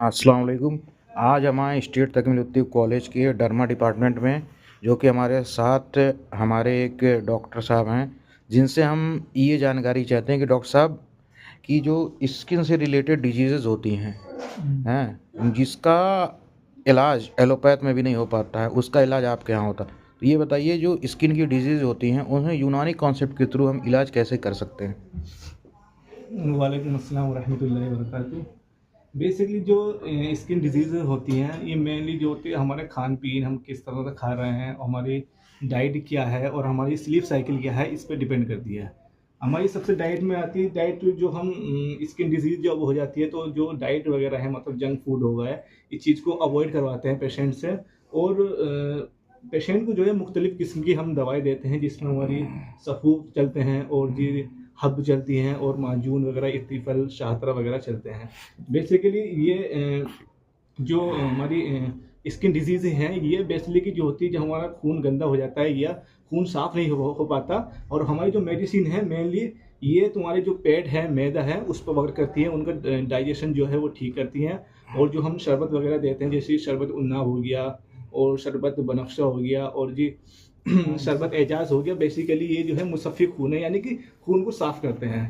अस्सलाम वालेकुम। आज हम आए स्टेट तकमील कॉलेज के डर्मा डिपार्टमेंट में, जो कि हमारे साथ हमारे एक डॉक्टर साहब हैं, जिनसे हम ये जानकारी चाहते हैं कि डॉक्टर साहब की जो स्किन से रिलेटेड डिजीज़ेज़ होती हैं जिसका इलाज एलोपैथ में भी नहीं हो पाता है, उसका इलाज आपके यहाँ होता है। तो ये बताइए, जो स्किन की डिजीज़ होती हैं उन्हें यूनानी कॉन्सेप्ट के थ्रू हम इलाज कैसे कर सकते हैं? वालेकुम अस्सलाम वरहमतुल्लाहि वबरकातुहू। बेसिकली जो स्किन डिजीज़ होती हैं, ये मेनली जो होती है हमारे खान पीन, हम किस तरह से खा रहे हैं, हमारी डाइट क्या है और हमारी स्लीप साइकिल क्या है, इस पे डिपेंड करती है। हमारी सबसे डाइट में आती है, डाइट जो हम स्किन डिजीज़ जब हो जाती है तो जो डाइट वगैरह है, मतलब जंक फूड हो गया है, इस चीज़ को अवॉइड करवाते हैं पेशेंट से। और पेशेंट को जो है मुख्तलिफ़ किस्म की हम दवाई देते हैं, जिसमें हमारी सफ़ूफ चलते हैं और जी हब चलती हैं और माजून वगैरह, इर्तिफ़ल, शाहतरा वगैरह चलते हैं। बेसिकली ये जो हमारी स्किन डिजीज़ हैं, ये बेसिकली जो होती है, जब हमारा खून गंदा हो जाता है या खून साफ़ नहीं हो पाता। और हमारी जो मेडिसिन है मेनली ये तुम्हारे जो पेट है, मैदा है, उस पर वर्क करती है, उनका डाइजेशन जो है वो ठीक करती हैं। और जो हम शरबत वगैरह देते हैं, जैसे शरबत उन्ना हो गया और शरबत बनफ़शा हो गया और जी शरबत एजाज़ हो गया, बेसिकली ये जो है मुसफ़्फ़ी खून है, यानी कि खून को साफ़ करते हैं।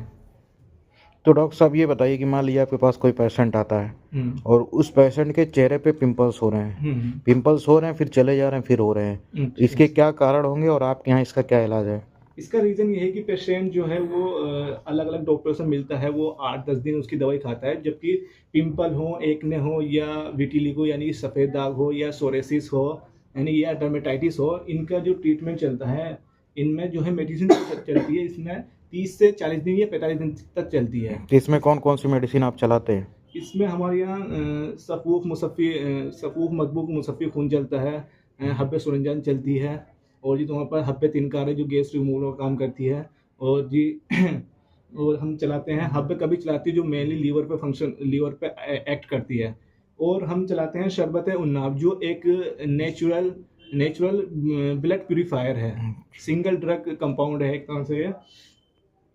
तो डॉक्टर साहब ये बताइए कि मान लीजिए आपके पास कोई पेशेंट आता है और उस पेशेंट के चेहरे पे पिंपल्स हो रहे हैं, पिंपल्स हो रहे हैं, फिर चले जा रहे हैं, फिर हो रहे हैं, तो इसके क्या कारण होंगे और आपके यहाँ इसका क्या इलाज है? इसका रीज़न ये है कि पेशेंट जो है वो अलग-अलग डॉक्टर से मिलता है, वो 8-10 दिन उसकी दवाई खाता है, जबकि पिंपल हो, एक्ने हो या विटिलिगो यानी सफ़ेद दाग हो या सोरियासिस हो, यानी या डर्मेटाइटिस हो, इनका जो ट्रीटमेंट चलता है, इनमें जो है मेडिसिन चलती है, इसमें 30 से 40 दिन या 45 दिन तक चलती है। तो इसमें कौन-कौन सी मेडिसिन आप चलाते हैं? इसमें हमारे यहाँ सफ़ूफ मकबूक मुसफ़्फ़ी खून चलता है, हब्बे सुरंजान चलती है और जी तुम्हारे पास हब्बे तिनकार है, जो गैस रिमूवल का काम करती है। और जी और हम चलाते हैं हब्बे कभी चलाती है, जो मेनली लीवर पे एक्ट करती है। और हम चलाते हैं शरबत उन्नाब, जो एक नेचुरल नेचुरल ब्लड प्यूरीफायर है, सिंगल ड्रग कंपाउंड है एक तरह से ये।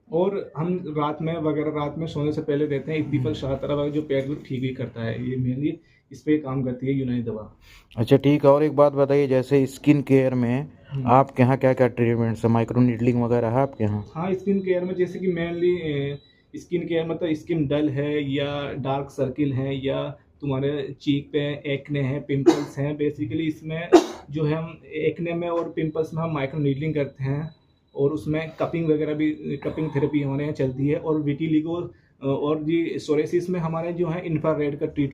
और हम रात में सोने से पहले देते हैं इक्तिफल शाहतरा वगैरह, जो पेट को ठीक भी करता है। ये मेनली इस पे काम करती है यूनानी दवा। अच्छा ठीक है, और एक बात बताइए, जैसे स्किन केयर में आपके यहाँ क्या-क्या ट्रीटमेंट्स है? माइक्रो नीडलिंग वगैरह है आपके यहाँ? हाँ, स्किन केयर में जैसे कि मेनली स्किन केयर मतलब स्किन डल है या डार्क सर्किल है या तुम्हारे चीक पे एक्ने है, पिंपल्स हैं, बेसिकली इसमें जो है हम एक्ने में और पिंपल्स में हम माइक्रो नीडलिंग करते हैं। और उसमें कपिंग वगैरह भी, कपिंग थेरेपी हमारे यहाँ चलती है। और विटिलिगो और जी सोरियासिस में हमारे जो है इंफ्रारेड का ट्रीट